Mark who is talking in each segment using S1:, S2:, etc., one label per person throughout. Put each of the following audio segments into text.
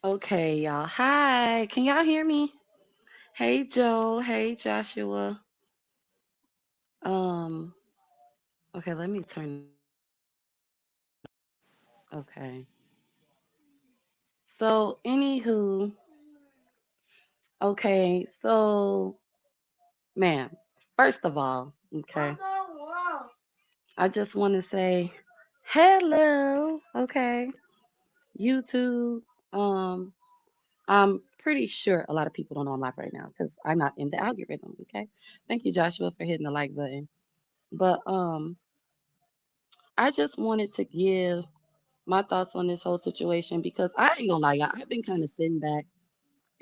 S1: Okay, y'all. Hi. Can y'all hear me? Hey, Joe. Hey, Joshua. Um, okay, let me turn this up. Okay. So, anywho, okay, so, man, first of all, okay, I just want to say hello. Okay, YouTube. Um, I'm pretty sure a lot of people don't know I'm live right now because I'm not in the algorithm. Okay, thank you, Joshua, for hitting the like button. But I just wanted to give my thoughts on this whole situation because I ain't gonna lie, y'all, I've been kind of sitting back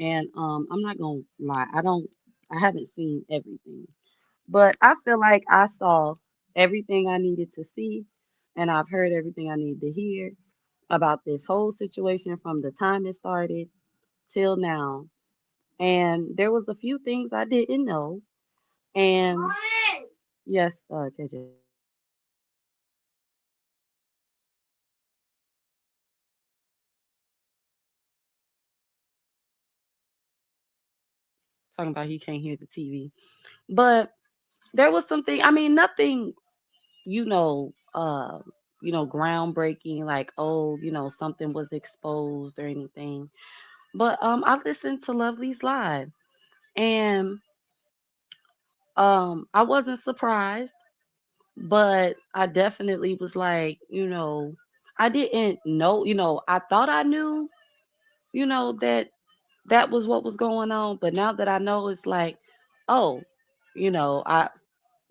S1: and I'm not gonna lie, I haven't seen everything, but I feel like I saw everything I needed to see and I've heard everything I needed to hear about this whole situation from the time it started till now. And there was a few things I didn't know. And yes, KJ, talking about he can't hear the TV. But there was something, I mean, nothing, you know, uh, groundbreaking, like, oh, something was exposed or anything. But I listened to Lovely's live and I wasn't surprised, but I definitely was like, I didn't know, I thought I knew, that that was what was going on, but now that I know, it's like, oh, you know, I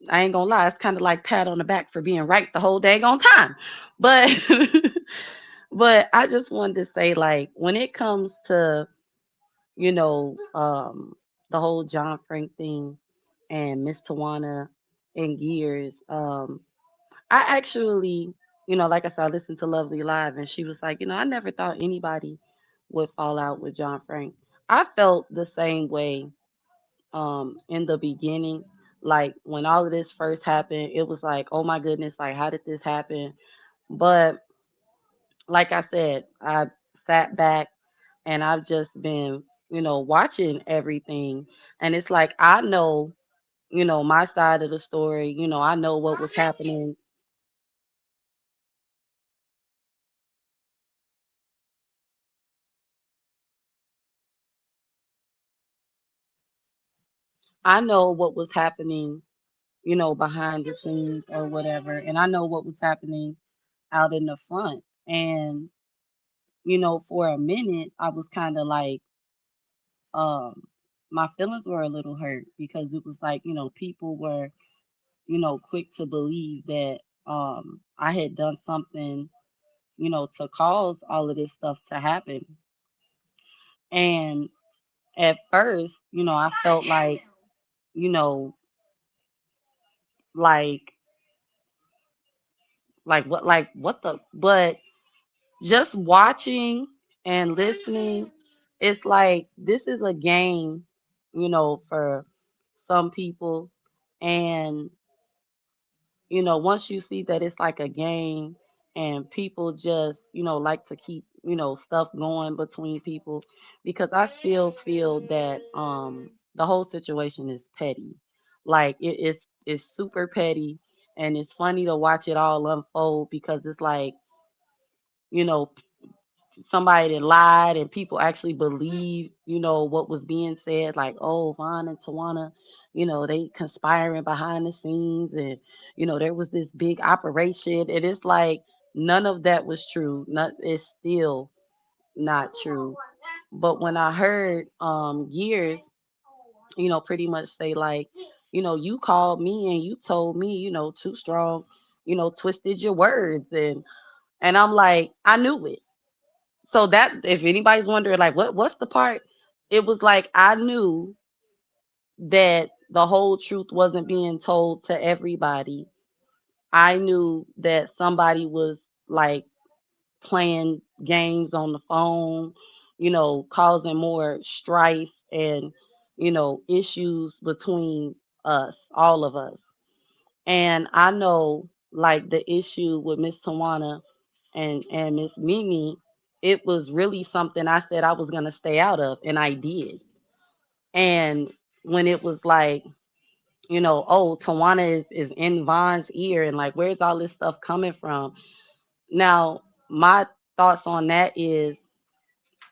S1: I ain't gonna lie, it's kind of like pat on the back for being right the whole dang on time. But but I just wanted to say, like, when it comes to, you know, um, the whole John Frank thing and Miss Tawana and Gears, I actually, like I said, I listened to Lovely Live and she was like, I never thought anybody would fall out with John Frank. I felt the same way in the beginning. Like when all of this first happened, it was like, oh my goodness, like how did this happen? But like I said, I sat back and I've just been, watching everything. And it's like I know, my side of the story, I know what was happening. I know what was happening, behind the scenes or whatever. And I know what was happening out in the front. And, for a minute I was kind of like, um my feelings were a little hurt because it was like, people were, quick to believe that I had done something, to cause all of this stuff to happen. And at first, I felt like, you know, like what the, but just watching and listening, it's like this is a game, for some people. And once you see that it's like a game and people just, like to keep, stuff going between people, because I still feel that the whole situation is petty. Like it's super petty and it's funny to watch it all unfold because it's like, you know, somebody that lied and people actually believe, what was being said, like, oh, Vaughn and Tawana, they conspiring behind the scenes and, there was this big operation. And it's like none of that was true. Not, it's still not true. But when I heard years, pretty much say like, you called me and you told me, too strong, twisted your words and I'm like, I knew it. So that if anybody's wondering like what's the part, it was like I knew that the whole truth wasn't being told to everybody. I knew that somebody was like playing games on the phone, causing more strife and issues between us, all of us. And I know like the issue with Miss Tawana and Miss Mimi. it was really something I said I was gonna stay out of, and I did. And when it was like, oh, Tawana is in Von's ear, and like, where's all this stuff coming from? Now, my thoughts on that is,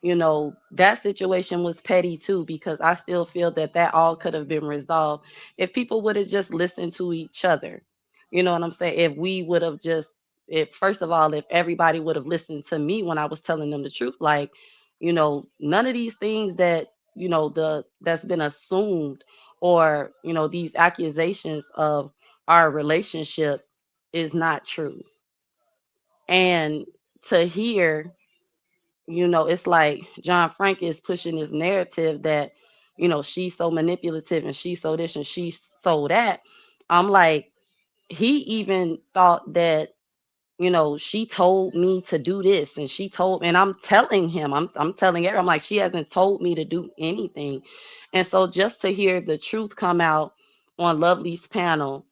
S1: that situation was petty too, because I still feel that that all could have been resolved if people would have just listened to each other. You know what I'm saying? If we would have just, if first of all, if everybody would have listened to me when I was telling them the truth, like, none of these things that, that's been assumed, or, these accusations of our relationship is not true. And to hear, it's like John Frank is pushing this narrative that, she's so manipulative and she's so this and she's so that. I'm like, he even thought that, she told me to do this, and and I'm telling him, I'm telling her, I'm like, she hasn't told me to do anything. And so just to hear the truth come out on Lovely's panel,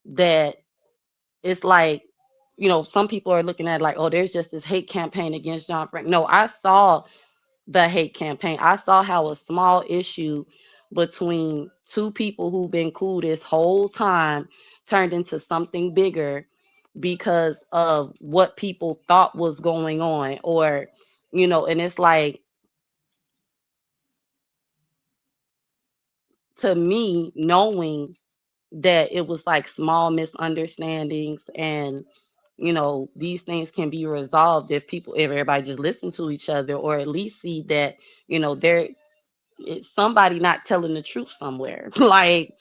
S1: that it's like, some people are looking at it like, oh, there's just this hate campaign against John Frank. No, I saw the hate campaign. I saw how a small issue between two people who've been cool this whole time turned into something bigger because of what people thought was going on, or, and it's like, to me, knowing that it was like small misunderstandings, and these things can be resolved if everybody just listen to each other, or at least see that, there it's somebody not telling the truth somewhere. Like,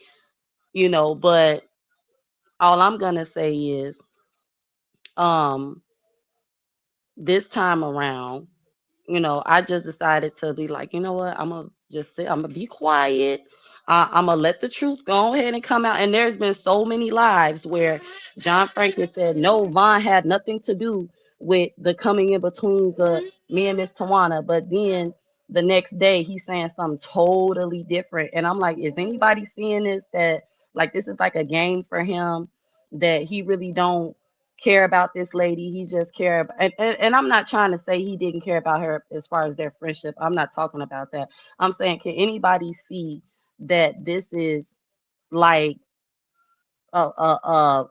S1: but all I'm gonna say is, um, this time around, I just decided to be like, you know what, I'm gonna just sit, I'm gonna be quiet. I'm gonna let the truth go ahead and come out. And there's been so many lives where John Franklin said, no, Vaughn had nothing to do with the coming in between the me and Miss Tawana. But then the next day he's saying something totally different. And I'm like, is anybody seeing this? That like this is like a game for him, that he really don't care about this lady. He just care about, and I'm not trying to say he didn't care about her as far as their friendship. I'm not talking about that. I'm saying, can anybody see that this is like, uh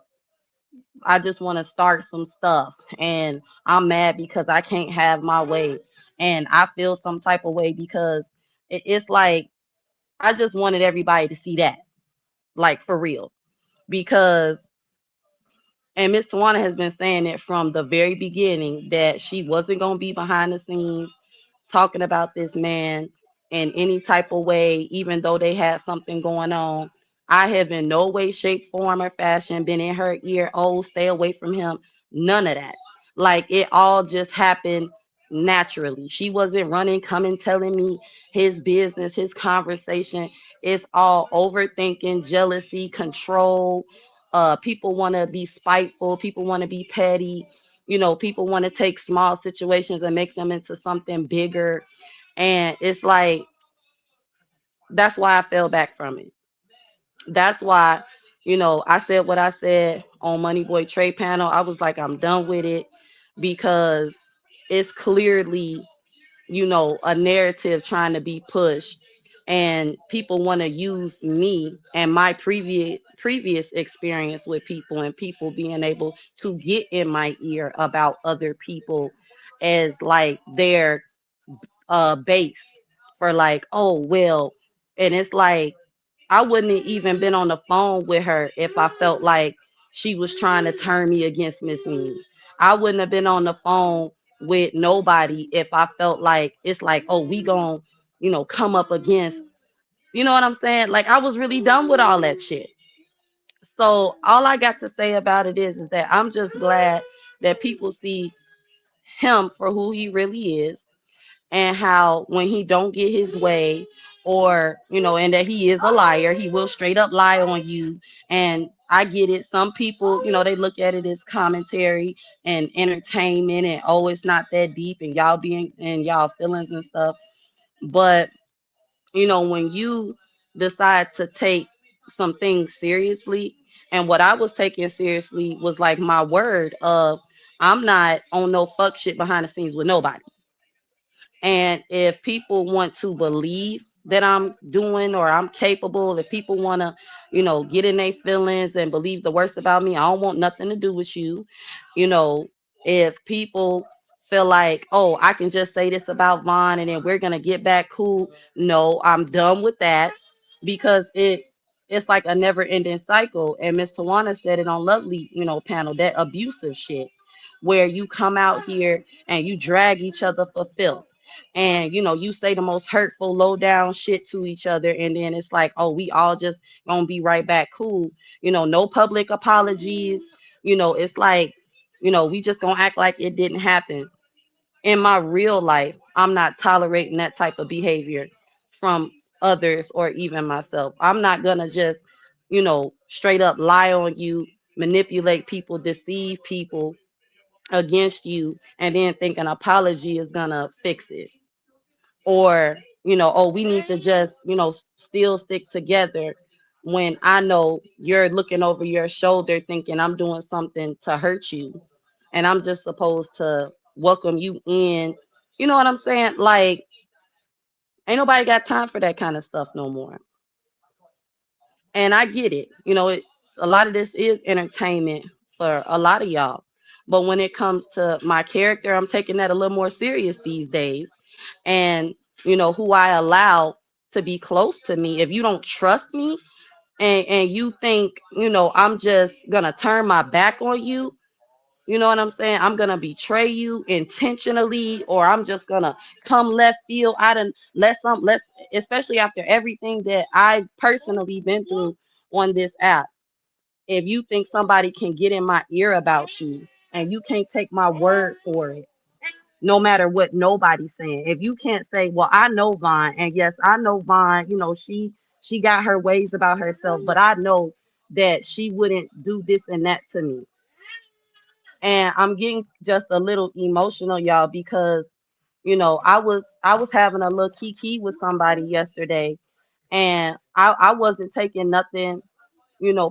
S1: I just want to start some stuff, and I'm mad because I can't have my way, and I feel some type of way because it's like I just wanted everybody to see that, like, for real, because, and Miss Tawana has been saying it from the very beginning that she wasn't going to be behind the scenes talking about this man in any type of way, even though they had something going on. I have in no way, shape, form, or fashion been in her ear, oh, stay away from him. None of that. Like, it all just happened naturally. She wasn't running, coming, telling me his business, his conversation. It's all overthinking, jealousy, control. People want to be spiteful. People want to be petty. People want to take small situations and make them into something bigger. And it's like, that's why I fell back from it. That's why, I said what I said on Money Boy Trade panel. I was like, I'm done with it, because it's clearly, a narrative trying to be pushed, and people want to use me and my previous experience with people, and people being able to get in my ear about other people as like their base for, like, oh well. And it's like, I wouldn't have even been on the phone with her if I felt like she was trying to turn me against Miss Me. I wouldn't have been on the phone with nobody if I felt like it's like, oh, we gon' come up against, you know what I'm saying? Like, I was really done with all that shit. So all I got to say about it is that I'm just glad that people see him for who he really is, and how when he don't get his way, or and that he is a liar, he will straight up lie on you. And I get it, some people, they look at it as commentary and entertainment, and oh, it's not that deep, and y'all being and y'all feelings and stuff. But when you decide to take some things seriously, and what I was taking seriously was like my word of, I'm not on no fuck shit behind the scenes with nobody. And if people want to believe that I'm doing or I'm capable, if people want to, get in their feelings and believe the worst about me, I don't want nothing to do with you. You know, if people feel like, oh, I can just say this about Vaughn and then we're gonna get back cool. No, I'm done with that because it's like a never ending cycle. And Miss Tawana said it on Lovely, panel, that abusive shit where you come out here and you drag each other for filth and you say the most hurtful low down shit to each other and then it's like, oh, we all just gonna be right back cool. No public apologies. It's like, we just gonna act like it didn't happen. In my real life, I'm not tolerating that type of behavior from others or even myself. I'm not gonna just straight up lie on you, manipulate people, deceive people against you, and then think an apology is gonna fix it. Or oh, we need to just still stick together when I know you're looking over your shoulder thinking I'm doing something to hurt you and I'm just supposed to welcome you in. You know what I'm saying? Like, ain't nobody got time for that kind of stuff no more. And I get it. A lot of this is entertainment for a lot of y'all, but when it comes to my character, I'm taking that a little more serious these days. And who I allow to be close to me. If you don't trust me and you think I'm just gonna turn my back on you, you know what I'm saying, I'm gonna betray you intentionally, or I'm just gonna come left field out and let especially after everything that I personally been through on this app. If you think somebody can get in my ear about you and you can't take my word for it, no matter what nobody's saying. If you can't say, "Well, I know Vaughn, and yes, I know Vaughn, she got her ways about herself, but I know that she wouldn't do this and that to me." And I'm getting just a little emotional, y'all, because I was having a little kiki with somebody yesterday, and I wasn't taking nothing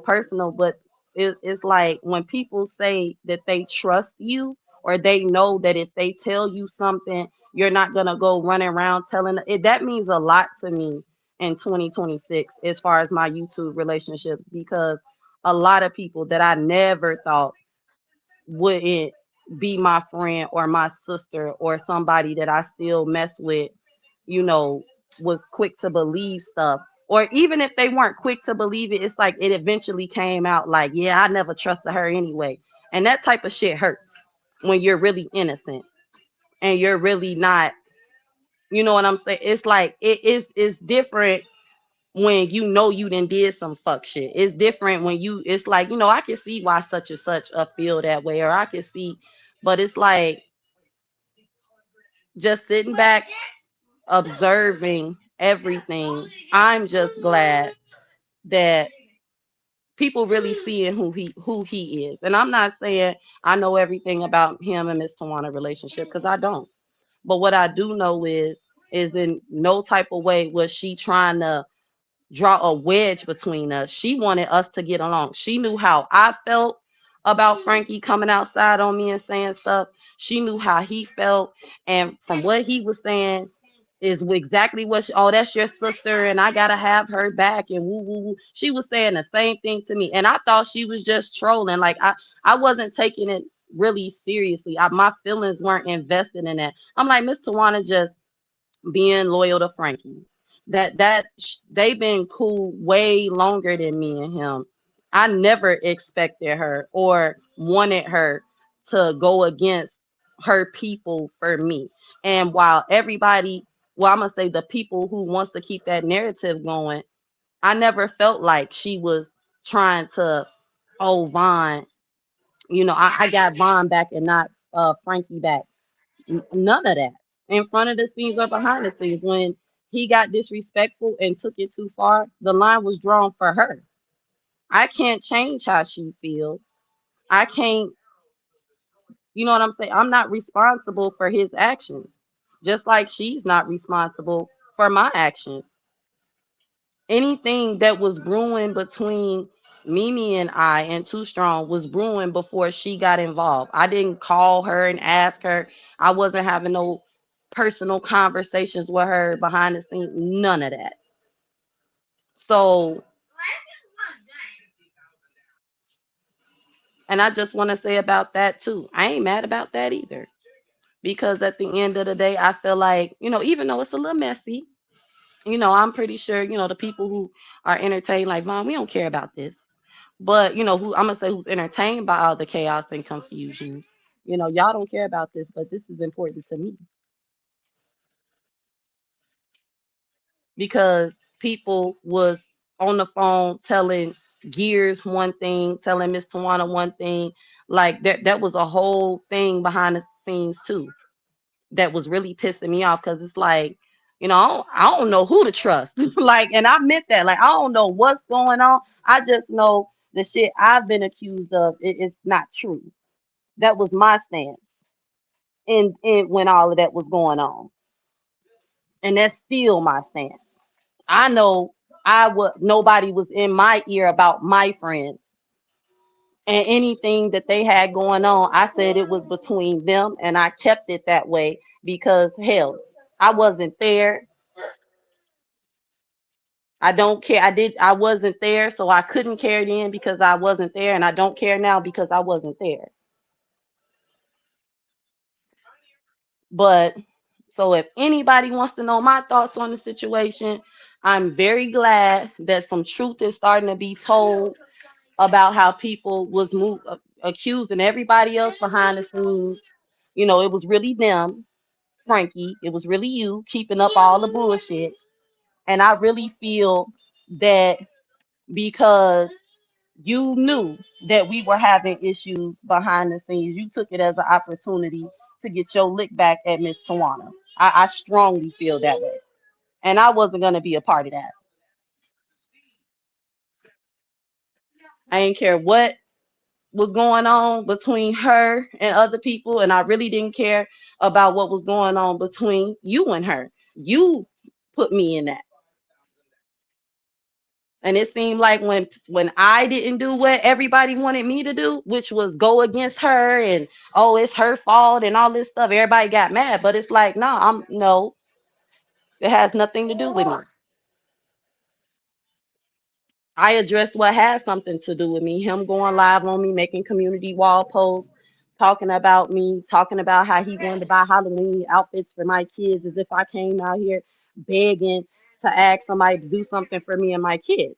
S1: personal, but it's like when people say that they trust you or they know that if they tell you something, you're not gonna go running around telling it. That means a lot to me in 2026 as far as my YouTube relationships, because a lot of people that I never thought wouldn't be my friend or my sister or somebody that I still mess with, you know, was quick to believe stuff. Or even if they weren't quick to believe it, it's like it eventually came out like, yeah, I never trusted her anyway. And that type of shit hurts when you're really innocent and you're really not, you know what I'm saying? It's like it's different when you done did some fuck shit. It's different when it's like, I can see why such and such feel that way, or I can see, but it's like just sitting back observing everything. I'm just glad that people really seeing who he is. And I'm not saying I know everything about him and Miss Tawana relationship, because I don't. But what I do know is in no type of way was she trying to draw a wedge between us. She wanted us to get along. She knew how I felt about Frankie coming outside on me and saying stuff. She knew how he felt. And from what he was saying, is exactly what oh, that's your sister and I gotta have her back and woo woo woo. She was saying the same thing to me. And I thought she was just trolling. Like I wasn't taking it really seriously. My feelings weren't invested in that. I'm like, Miss Tawana just being loyal to Frankie. They've been cool way longer than me and him. I never expected her or wanted her to go against her people for me. And while everybody, well, I'm gonna say the people who wants to keep that narrative going, I never felt like she was trying to, oh, Vaughn, I got Vaughn back and not Frankie back. None of that. In front of the scenes or behind the scenes, when he got disrespectful and took it too far, the line was drawn for her. I can't change how she feels. I can't, you know what I'm saying? I'm not responsible for his actions, just like she's not responsible for my actions. Anything that was brewing between Mimi and I and Too Strong was brewing before she got involved. I didn't call her and ask her. I wasn't having no personal conversations with her behind the scenes, none of that. So, and I just want to say about that too. I ain't mad about that either. Because at the end of the day, I feel like, even though it's a little messy, I'm pretty sure, the people who are entertained, like, Mom, we don't care about this. But, who I'm gonna say who's entertained by all the chaos and confusion, y'all don't care about this, but this is important to me because people was on the phone telling Gears one thing, telling Miss Tawana one thing. Like that was a whole thing behind the scenes too. That was really pissing me off because it's like, I don't know who to trust. Like, and I meant that. Like, I don't know what's going on. I just know the shit I've been accused of it is not true. That was my stance in when all of that was going on. And that's still my stance. I know nobody was in my ear about my friends and anything that they had going on. I said it was between them and I kept it that way because hell, I wasn't there. I don't care. I wasn't there, so I couldn't care then because I wasn't there, and I don't care now because I wasn't there. But so if anybody wants to know my thoughts on the situation, I'm very glad that some truth is starting to be told about how people was accusing everybody else behind the scenes. It was really them, Frankie. It was really you keeping up all the bullshit. And I really feel that because you knew that we were having issues behind the scenes. You took it as an opportunity to get your lick back at Miss Tawana. I strongly feel that way. And I wasn't going to be a part of that. I didn't care what was going on between her and other people. And I really didn't care about what was going on between you and her. You put me in that. And it seemed like when I didn't do what everybody wanted me to do, which was go against her and oh, it's her fault and all this stuff, everybody got mad. But it's like, no, no, it has nothing to do with me. I addressed what had something to do with me. Him going live on me, making community wall posts, talking about me, talking about how he wanted to buy Halloween outfits for my kids as if I came out here begging to ask somebody to do something for me and my kids.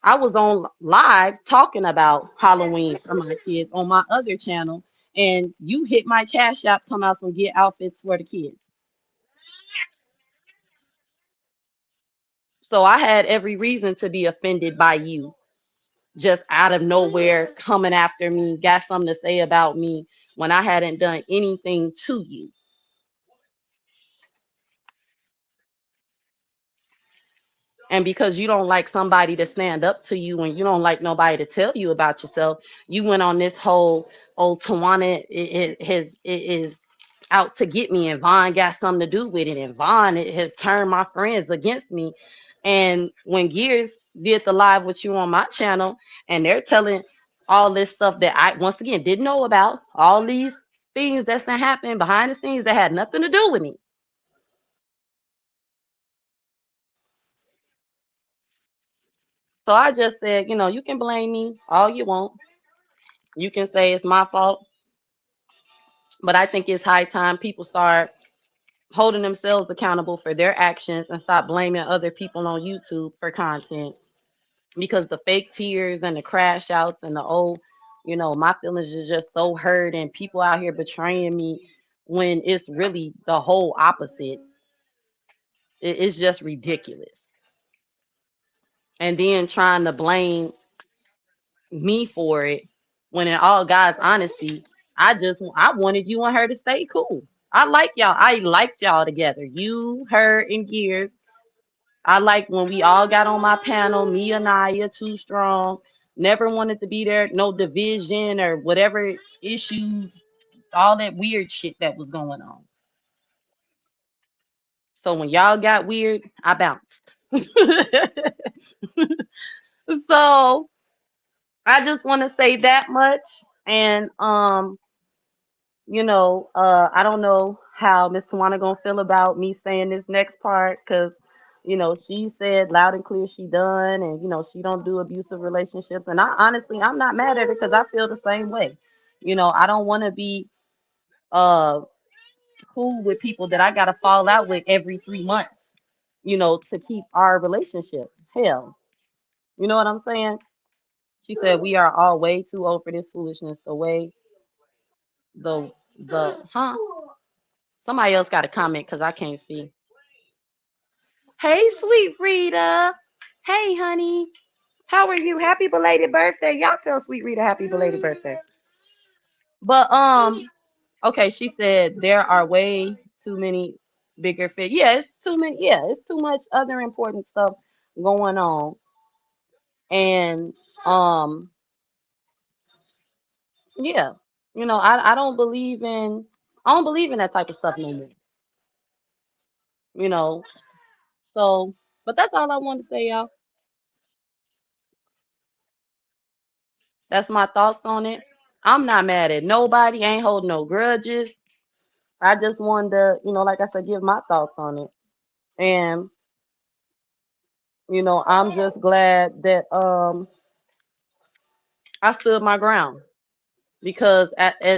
S1: I was on live talking about Halloween for my kids on my other channel, and you hit my cash app talking about some get outfits for the kids. So I had every reason to be offended by you, just out of nowhere coming after me, got something to say about me when I hadn't done anything to you. And because you don't like somebody to stand up to you and you don't like nobody to tell you about yourself, you went on this whole, oh, Tawana is out to get me, and Vaughn got something to do with it, and Vaughn has turned my friends against me. And when Gears did the live with you on my channel, and they're telling all this stuff that I once again didn't know about, all these things that's not happening behind the scenes that had nothing to do with me. So I just said, you can blame me all you want. You can say it's my fault, but I think it's high time people start holding themselves accountable for their actions and stop blaming other people on YouTube for content. Because the fake tears and the crash outs and the my feelings is just so hurt and people out here betraying me when it's really the whole opposite. It's just ridiculous. And then trying to blame me for it when in all God's honesty, I wanted you and her to stay cool. I like y'all. I liked y'all together. You, her, and Gears. I like when we all got on my panel, me and Naya, Too Strong. Never wanted to be there, no division or whatever issues, all that weird shit that was going on. So when y'all got weird, I bounced. So I just want to say that much. And I don't know how Miss Tawana gonna feel about me saying this next part, because she said loud and clear she done, and she don't do abusive relationships, and I honestly I'm not mad at her because I feel the same way. I don't want to be uh cool with people that I gotta fall out with every 3 months, to keep our relationship. Hell, you know what I'm saying? She said we are all way too old for this foolishness. The way the huh? Somebody else got a comment because I can't see. Hey, sweet Rita. Hey, honey. How are you? Happy belated birthday. Y'all tell sweet Rita happy belated birthday. But okay, she said there are way too many bigger fish. Yeah, it's too many. Yeah, it's too much other important stuff going on. And um, yeah, I don't believe in that type of stuff no more. You know, so but that's all I wanted to say, y'all. That's my thoughts on it. I'm not mad at nobody. Ain't holding no grudges. I just wanted to, like I said, give my thoughts on it. And, I'm just glad that I stood my ground. Because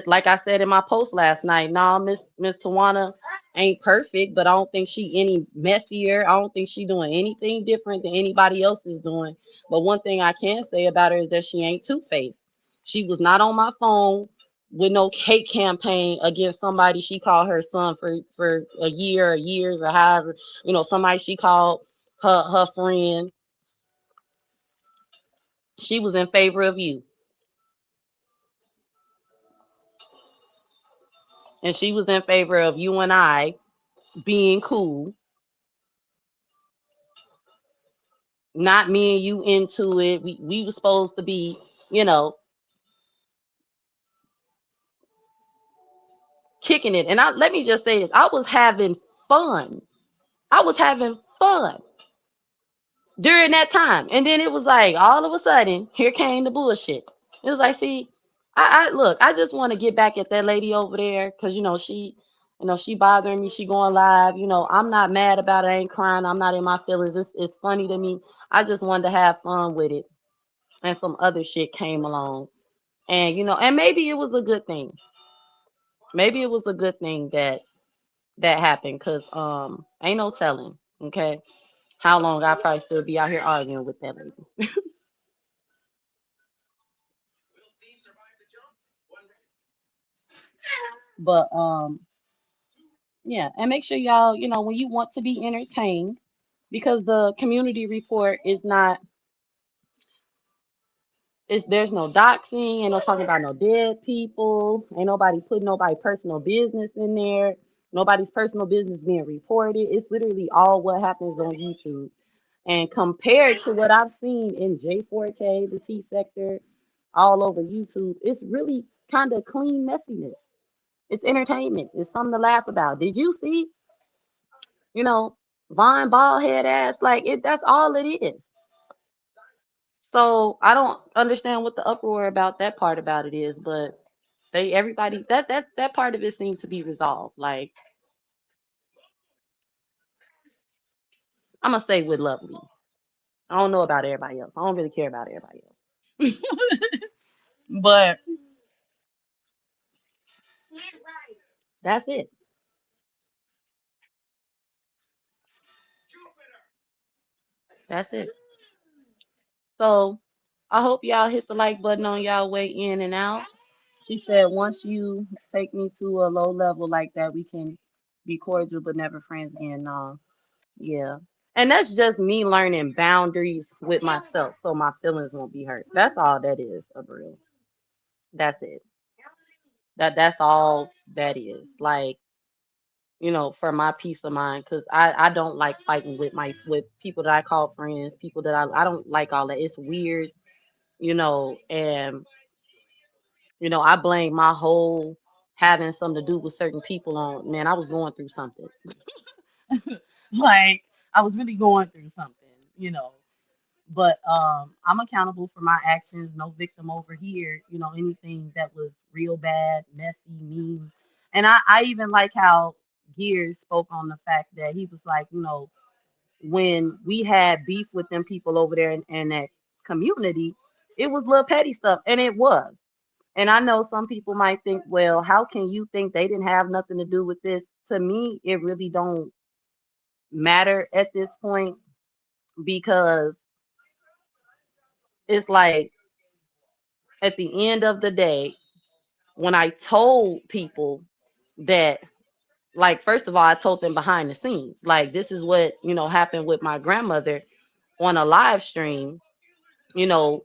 S1: like I said in my post last night, nah, Miss Tawana ain't perfect, but I don't think she any messier. I don't think she doing anything different than anybody else is doing. But one thing I can say about her is that she ain't two-faced. She was not on my phone with no hate campaign against somebody she called her son for a year or years or however, somebody she called her friend. She was in favor of you, and she was in favor of you and I being cool, not me and you into it. We were supposed to be, you know, kicking it. And let me just say this: I was having fun. I was having fun during that time, and then it was like all of a sudden, here came the bullshit. It was like, see, I look, I just want to get back at that lady over there because she bothering me. She going live. I'm not mad about it. I ain't crying. I'm not in my feelings. It's funny to me. I just wanted to have fun with it, and some other shit came along. And and maybe it was a good thing. Maybe it was a good thing that happened, because ain't no telling, okay, how long I probably still be out here arguing with that lady. But yeah, and make sure y'all, when you want to be entertained, because the community report is not, there's no doxing, ain't no talking about no dead people, ain't nobody putting nobody personal business in there, nobody's personal business being reported. It's literally all what happens on YouTube. And compared to what I've seen in J4K, the T sector, all over YouTube, it's really kind of clean messiness. It's entertainment. It's something to laugh about. Did you see, you know, Vaughn bald head ass? Like it, that's all it is. So I don't understand what the uproar about that part about it is, but everybody that part of it seems to be resolved. Like I'm gonna say with Lovely. I don't know about everybody else. I don't really care about everybody else. But that's it. That's it. So I hope y'all hit the like button on y'all way in and out. She said once you take me to a low level like that, we can be cordial but never friends again. No. Yeah. And that's just me learning boundaries with myself so my feelings won't be hurt. That's all that is, Abril. That's it. That's all that is. Like, for my peace of mind, because I don't like fighting with people that I call friends, people that I don't like all that. It's weird, and I blame my whole having something to do with certain people on, man, I was going through something. Like I was really going through something. But I'm accountable for my actions, no victim over here, anything that was real bad, messy, mean. And I even like how Gears spoke on the fact that he was like, when we had beef with them people over there in that community, it was little petty stuff, and it was. And I know some people might think, well, how can you think they didn't have nothing to do with this? To me, it really don't matter at this point because it's like at the end of the day, when I told people that, like, first of all, I told them behind the scenes, like, this is what, happened with my grandmother on a live stream. You know,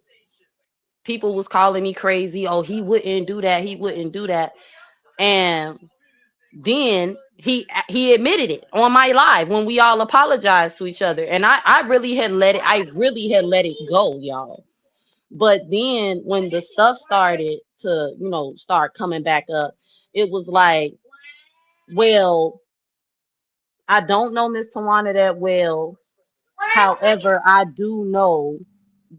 S1: people was calling me crazy. Oh, he wouldn't do that. He wouldn't do that. And then he admitted it on my live when we all apologized to each other. And I really had let it go, y'all. But then when the stuff started to, start coming back up, it was like, well, I don't know Miss Tawana that well. However, I do know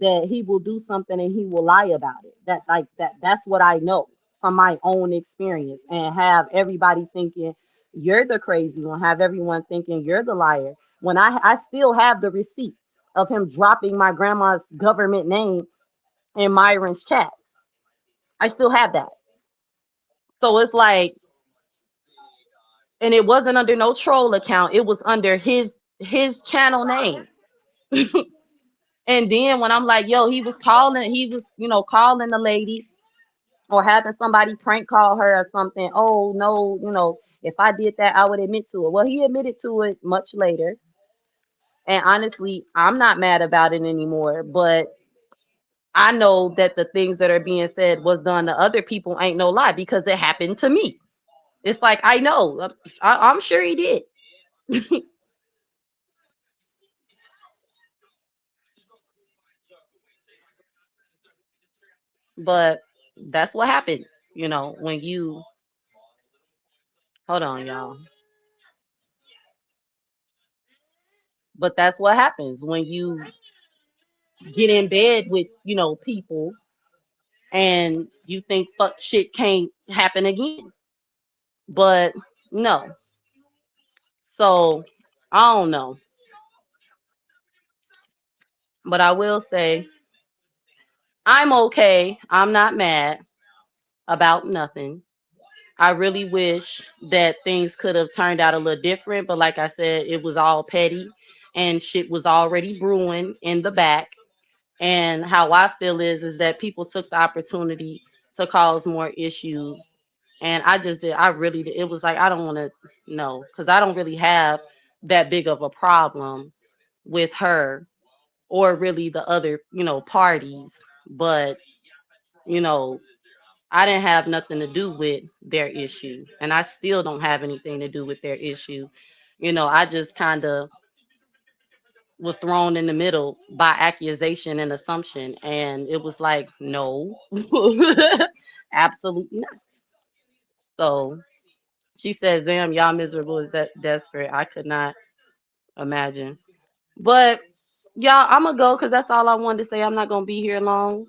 S1: that he will do something and he will lie about it. That's what I know from my own experience, and have everybody thinking you're the crazy one, have everyone thinking you're the liar. When I still have the receipt of him dropping my grandma's government name in Myron's chat. I still have that. So it's like, and it wasn't under no troll account. It was under his channel name. And then when I'm like, yo, he was calling the lady or having somebody prank call her or something. Oh no, if I did that, I would admit to it. Well, he admitted to it much later. And honestly, I'm not mad about it anymore. But I know that the things that are being said was done to other people ain't no lie because it happened to me. It's like I know. I'm sure he did. But that's what happens, when you hold on, y'all. But that's what happens when you get in bed with, people and you think fuck shit can't happen again. But no. So I don't know. But I will say I'm okay. I'm not mad about nothing. I really wish that things could have turned out a little different, but like I said, it was all petty and shit was already brewing in the back. And how I feel is that people took the opportunity to cause more issues. And I really did. It was like, I don't want to know because I don't really have that big of a problem with her or really the other, parties. But, you know, I didn't have nothing to do with their issue. And I still don't have anything to do with their issue. I just kind of was thrown in the middle by accusation and assumption. And it was like, no, absolutely not. So she says, damn, y'all miserable is that desperate. I could not imagine. But y'all, I'm gonna go because that's all I wanted to say. I'm not gonna be here long.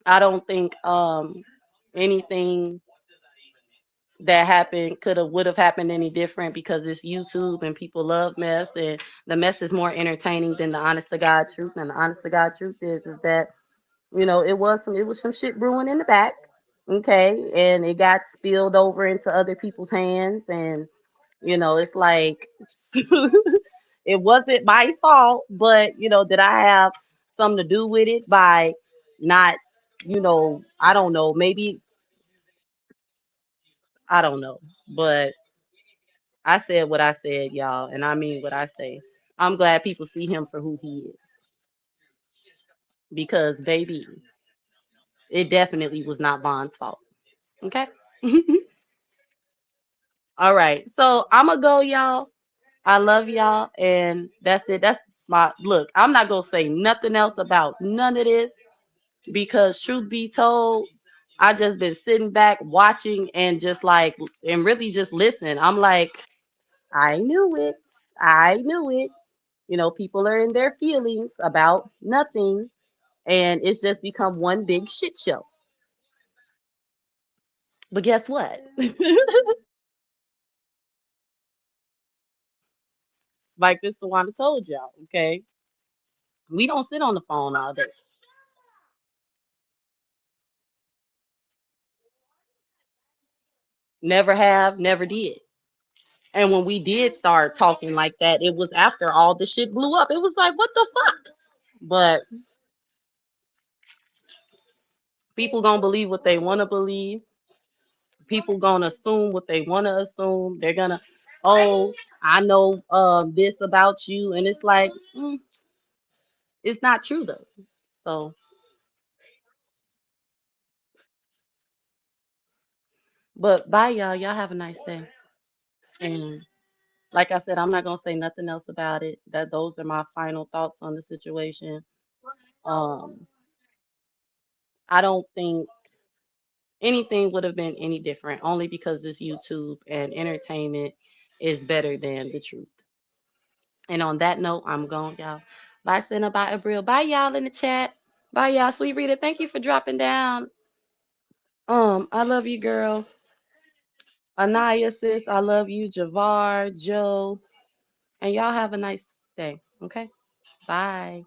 S1: I don't think anything that happened could have would have happened any different because it's YouTube and people love mess, and the mess is more entertaining than the honest to God truth. And the honest to God truth is that it was some shit brewing in the back, okay, and it got spilled over into other people's hands, and it's like it wasn't my fault, but did I have something to do with it by not, I don't know, maybe I don't know, but I said what I said, y'all, and I mean what I say. I'm glad people see him for who he is because, baby, it definitely was not Von's fault. Okay. All right. So I'm gonna go, y'all. I love y'all, and that's it. That's my look. I'm not gonna say nothing else about none of this because, truth be told, I just been sitting back watching and just like and really just listening. I'm like, I knew it. I knew it. People are in their feelings about nothing, and it's just become one big shit show. But guess what? Like Mr. Wanda told y'all, okay? We don't sit on the phone all day. Never have, never did. And when we did start talking like that, it was after all the shit blew up. It was like, what the fuck? But people gonna believe what they wanna believe. People gonna assume what they wanna assume. They're gonna, oh, I know this about you, and it's like, it's not true though. So, but bye y'all. Y'all have a nice day. And like I said, I'm not gonna say nothing else about it. That those are my final thoughts on the situation. Um, I don't think anything would have been any different, only because it's YouTube and entertainment is better than the truth. And on that note, I'm gone, y'all. Bye, Senna. Bye, Abril. Bye, y'all in the chat. Bye, y'all. Sweet Rita, thank you for dropping down. I love you, girl. Anaya, sis, I love you. Javar, Joe, and y'all have a nice day. Okay. Bye.